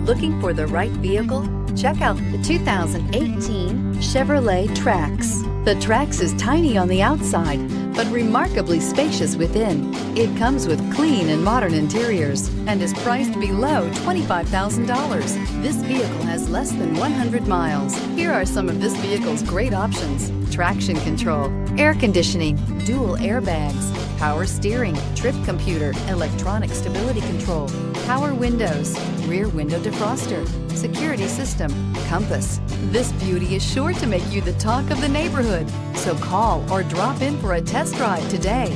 Looking for the right vehicle? Check out the 2018 Chevrolet Trax. The Trax is tiny on the outside, but remarkably spacious within. It comes with clean and modern interiors and is priced below $25,000. This vehicle has less than 100 miles. Here are some of this vehicle's great options: traction control, air conditioning, dual airbags, power steering, trip computer, electronic stability control, power windows, rear window defroster, security system, compass. This beauty is sure to make you the talk of the neighborhood. So call or drop in for a test drive today.